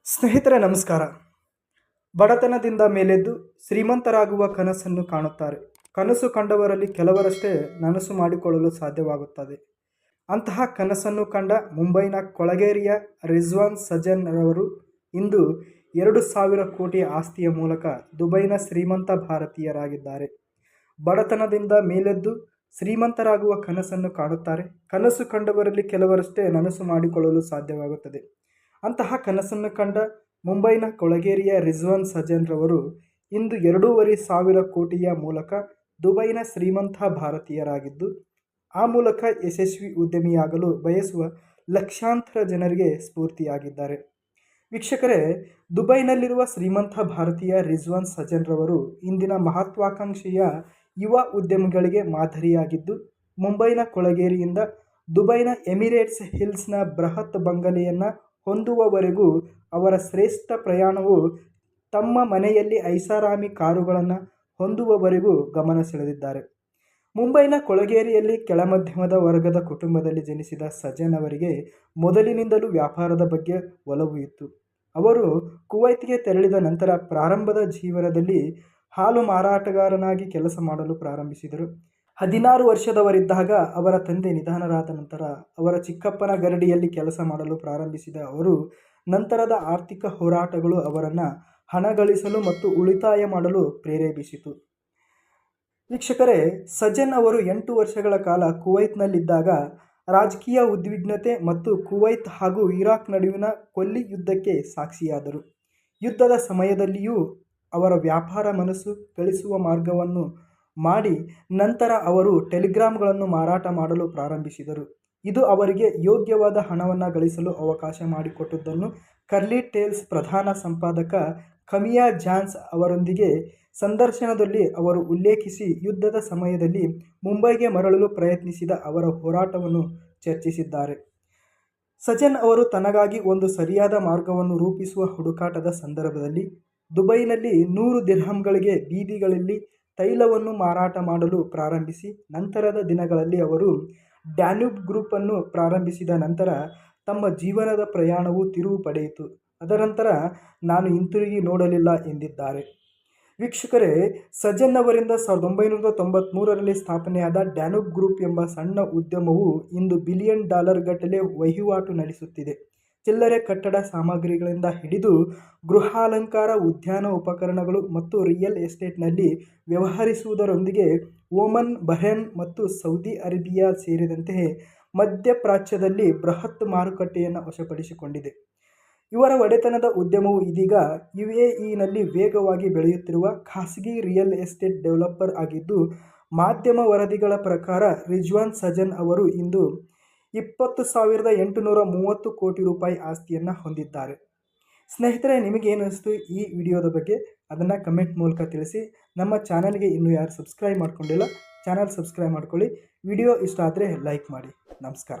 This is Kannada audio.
ಸ್ನೇಹಿತರೆ ನಮಸ್ಕಾರ. ಬಡತನದಿಂದ ಮೇಲೆದ್ದು ಶ್ರೀಮಂತರಾಗುವ ಕನಸನ್ನು ಕಾಣುತ್ತಾರೆ. ಕನಸು ಕಂಡವರಲ್ಲಿ ಕೆಲವರಷ್ಟೇ ನನಸು ಮಾಡಿಕೊಳ್ಳಲು ಸಾಧ್ಯವಾಗುತ್ತದೆ. ಅಂತಹ ಕನಸನ್ನು ಕಂಡ ಮುಂಬೈನ ಕೊಳಗೇರಿಯ ರಿಜ್ವಾನ್ ಸಜನ್ ರವರು ಇಂದು 2,000 ಕೋಟಿ ಆಸ್ತಿಯ ಮೂಲಕ ದುಬೈನ ಶ್ರೀಮಂತ ಭಾರತೀಯರಾಗಿದ್ದಾರೆ. ಬಡತನದಿಂದ ಮೇಲೆದ್ದು ಶ್ರೀಮಂತರಾಗುವ ಕನಸನ್ನು ಕಾಣುತ್ತಾರೆ. ಕನಸು ಕಂಡವರಲ್ಲಿ ಕೆಲವರಷ್ಟೇ ನನಸು ಮಾಡಿಕೊಳ್ಳಲು ಸಾಧ್ಯವಾಗುತ್ತದೆ. ಅಂತಹ ಕನಸನ್ನು ಕಂಡ ಮುಂಬೈನ ಕೊಳಗೇರಿಯ ರಿಜ್ವಾನ್ ಸಜನ್ ರವರು ಇಂದು 2,500 ಕೋಟಿಯ ಮೂಲಕ ದುಬೈನ ಶ್ರೀಮಂತ ಭಾರತೀಯರಾಗಿದ್ದು, ಆ ಮೂಲಕ ಯಶಸ್ವಿ ಉದ್ಯಮಿಯಾಗಲು ಬಯಸುವ ಲಕ್ಷಾಂತರ ಜನರಿಗೆ ಸ್ಫೂರ್ತಿಯಾಗಿದ್ದಾರೆ. ವೀಕ್ಷಕರೇ, ದುಬೈನಲ್ಲಿರುವ ಶ್ರೀಮಂತ ಭಾರತೀಯ ರಿಜ್ವಾನ್ ಸಜನ್ ರವರು ಇಂದಿನ ಮಹತ್ವಾಕಾಂಕ್ಷೆಯ ಯುವ ಉದ್ಯಮಿಗಳಿಗೆ ಮಾದರಿಯಾಗಿದ್ದು, ಮುಂಬೈನ ಕೊಳಗೇರಿಯಿಂದ ದುಬೈನ ಎಮಿರೇಟ್ಸ್ ಹಿಲ್ಸ್ನ ಬೃಹತ್ ಬಂಗಲೆಯನ್ನು ಹೊಂದುವವರೆಗೂ ಅವರ ಶ್ರೇಷ್ಠ ಪ್ರಯಾಣವು ತಮ್ಮ ಮನೆಯಲ್ಲಿ ಐಷಾರಾಮಿ ಕಾರುಗಳನ್ನು ಹೊಂದುವವರೆಗೂ ಗಮನ ಸೆಳೆದಿದ್ದಾರೆ. ಮುಂಬೈನ ಕೊಳಗೇರಿಯಲ್ಲಿ ಕೆಳಮಧ್ಯಮದ ವರ್ಗದ ಕುಟುಂಬದಲ್ಲಿ ಜನಿಸಿದ ಸಜನ್ ಅವರಿಗೆ ಮೊದಲಿನಿಂದಲೂ ವ್ಯಾಪಾರದ ಬಗ್ಗೆ ಒಲವು ಇತ್ತು. ಅವರು ಕುವೈತ್ಗೆ ತೆರಳಿದ ನಂತರ ಪ್ರಾರಂಭದ ಜೀವನದಲ್ಲಿ ಹಾಲು ಮಾರಾಟಗಾರನಾಗಿ ಕೆಲಸ ಮಾಡಲು ಪ್ರಾರಂಭಿಸಿದರು. 16 ವರ್ಷದವರಿದ್ದಾಗ ಅವರ ತಂದೆ ನಿಧನರಾದ ನಂತರ ಅವರ ಚಿಕ್ಕಪ್ಪನ ಗರಡಿಯಲ್ಲಿ ಕೆಲಸ ಮಾಡಲು ಪ್ರಾರಂಭಿಸಿದ ಅವರು ನಂತರದ ಆರ್ಥಿಕ ಹೋರಾಟಗಳು ಅವರನ್ನು ಹಣ ಗಳಿಸಲು ಮತ್ತು ಉಳಿತಾಯ ಮಾಡಲು ಪ್ರೇರೇಪಿಸಿತು. ವೀಕ್ಷಕರೇ, ಸಜನ್ ಅವರು 8 ವರ್ಷಗಳ ಕಾಲ ಕುವೈತ್ನಲ್ಲಿದ್ದಾಗ ರಾಜಕೀಯ ಉದ್ವಿಗ್ನತೆ ಮತ್ತು ಕುವೈತ್ ಹಾಗೂ ಇರಾಕ್ ನಡುವಿನ ಕೊಲ್ಲಿ ಯುದ್ಧಕ್ಕೆ ಸಾಕ್ಷಿಯಾದರು. ಯುದ್ಧದ ಸಮಯದಲ್ಲಿಯೂ ಅವರ ವ್ಯಾಪಾರ ಮನಸ್ಸು ಗಳಿಸುವ ಮಾರ್ಗವನ್ನು ಮಾಡಿ ನಂತರ ಅವರು ಟೆಲಿಗ್ರಾಮ್ಗಳನ್ನು ಮಾರಾಟ ಮಾಡಲು ಪ್ರಾರಂಭಿಸಿದರು. ಇದು ಅವರಿಗೆ ಯೋಗ್ಯವಾದ ಹಣವನ್ನು ಗಳಿಸಲು ಅವಕಾಶ ಮಾಡಿಕೊಟ್ಟದ್ದನ್ನು ಕರ್ಲಿ ಟೇಲ್ಸ್ ಪ್ರಧಾನ ಸಂಪಾದಕ ಕಮಿಯಾ ಜಾನ್ಸ್ ಅವರೊಂದಿಗೆ ಸಂದರ್ಶನದಲ್ಲಿ ಅವರು ಉಲ್ಲೇಖಿಸಿ ಯುದ್ಧದ ಸಮಯದಲ್ಲಿ ಮುಂಬೈಗೆ ಮರಳಲು ಪ್ರಯತ್ನಿಸಿದ ಅವರ ಹೋರಾಟವನ್ನು ಚರ್ಚಿಸಿದ್ದಾರೆ. ಸಜನ್ ಅವರು ತನಗಾಗಿ ಒಂದು ಸರಿಯಾದ ಮಾರ್ಗವನ್ನು ರೂಪಿಸುವ ಹುಡುಕಾಟದ ಸಂದರ್ಭದಲ್ಲಿ ದುಬೈನಲ್ಲಿ 100 ದಿರ್ಹಂಗಳಿಗೆ ಬೀದಿಗಳಲ್ಲಿ ತೈಲವನ್ನು ಮಾರಾಟ ಮಾಡಲು ಪ್ರಾರಂಭಿಸಿ ನಂತರದ ದಿನಗಳಲ್ಲಿ ಅವರು ಡ್ಯಾನ್ಯೂಬ್ ಗ್ರೂಪ್ ಅನ್ನು ಪ್ರಾರಂಭಿಸಿದ ನಂತರ ತಮ್ಮ ಜೀವನದ ಪ್ರಯಾಣವು ತಿರುವು ಪಡೆಯಿತು. ಅದರಂತರ ನಾನು ಹಿಂತಿರುಗಿ ನೋಡಲಿಲ್ಲ ಎಂದಿದ್ದಾರೆ. ವೀಕ್ಷಕರೇ, ಸಜನ್ ಅವರಿಂದ 1993ರಲ್ಲಿ ಸ್ಥಾಪನೆಯಾದ ಡ್ಯಾನ್ಯೂಬ್ ಗ್ರೂಪ್ ಎಂಬ ಸಣ್ಣ ಉದ್ಯಮವು ಇಂದು $1 ಬಿಲಿಯನ್ ಗಟ್ಟಲೆ ವಹಿವಾಟು ನಡೆಸುತ್ತಿದೆ. ಚಿಲ್ಲರೆ ಕಟ್ಟಡ ಸಾಮಗ್ರಿಗಳಿಂದ ಹಿಡಿದು ಗೃಹಾಲಂಕಾರ, ಉದ್ಯಾನ ಉಪಕರಣಗಳು ಮತ್ತು ರಿಯಲ್ ಎಸ್ಟೇಟ್ನಲ್ಲಿ ವ್ಯವಹರಿಸುವುದರೊಂದಿಗೆ ಓಮನ್, ಬಹ್ರೇನ್ ಮತ್ತು ಸೌದಿ ಅರೇಬಿಯಾ ಸೇರಿದಂತೆ ಮಧ್ಯಪ್ರಾಚ್ಯದಲ್ಲಿ ಬೃಹತ್ ಮಾರುಕಟ್ಟೆಯನ್ನು ವಶಪಡಿಸಿಕೊಂಡಿದೆ. ಇವರ ಒಡೆತನದ ಉದ್ಯಮವು ಇದೀಗ UAEನಲ್ಲಿ ವೇಗವಾಗಿ ಬೆಳೆಯುತ್ತಿರುವ ಖಾಸಗಿ ರಿಯಲ್ ಎಸ್ಟೇಟ್ ಡೆವಲಪರ್ ಆಗಿದ್ದು, ಮಾಧ್ಯಮ ವರದಿಗಳ ಪ್ರಕಾರ ರಿಜ್ವಾನ್ ಸಜನ್ ಅವರು ಇಂದು 20,830 ಕೋಟಿ ರೂಪಾಯಿ ಆಸ್ತಿಯನ್ನು ಹೊಂದಿದ್ದಾರೆ. ಸ್ನೇಹಿತರೆ, ನಿಮಗೇನು ಅನಿಸ್ತು ಈ ವಿಡಿಯೋದ ಬಗ್ಗೆ ಅದನ್ನು ಕಮೆಂಟ್ ಮೂಲಕ ತಿಳಿಸಿ. ನಮ್ಮ ಚಾನಲ್ಗೆ ಇನ್ನೂ ಯಾರು ಸಬ್ಸ್ಕ್ರೈಬ್ ಮಾಡ್ಕೊಂಡಿಲ್ಲ, ಚಾನಲ್ ಸಬ್ಸ್ಕ್ರೈಬ್ ಮಾಡ್ಕೊಳ್ಳಿ. ವಿಡಿಯೋ ಇಷ್ಟ ಆದರೆ ಲೈಕ್ ಮಾಡಿ. ನಮಸ್ಕಾರ.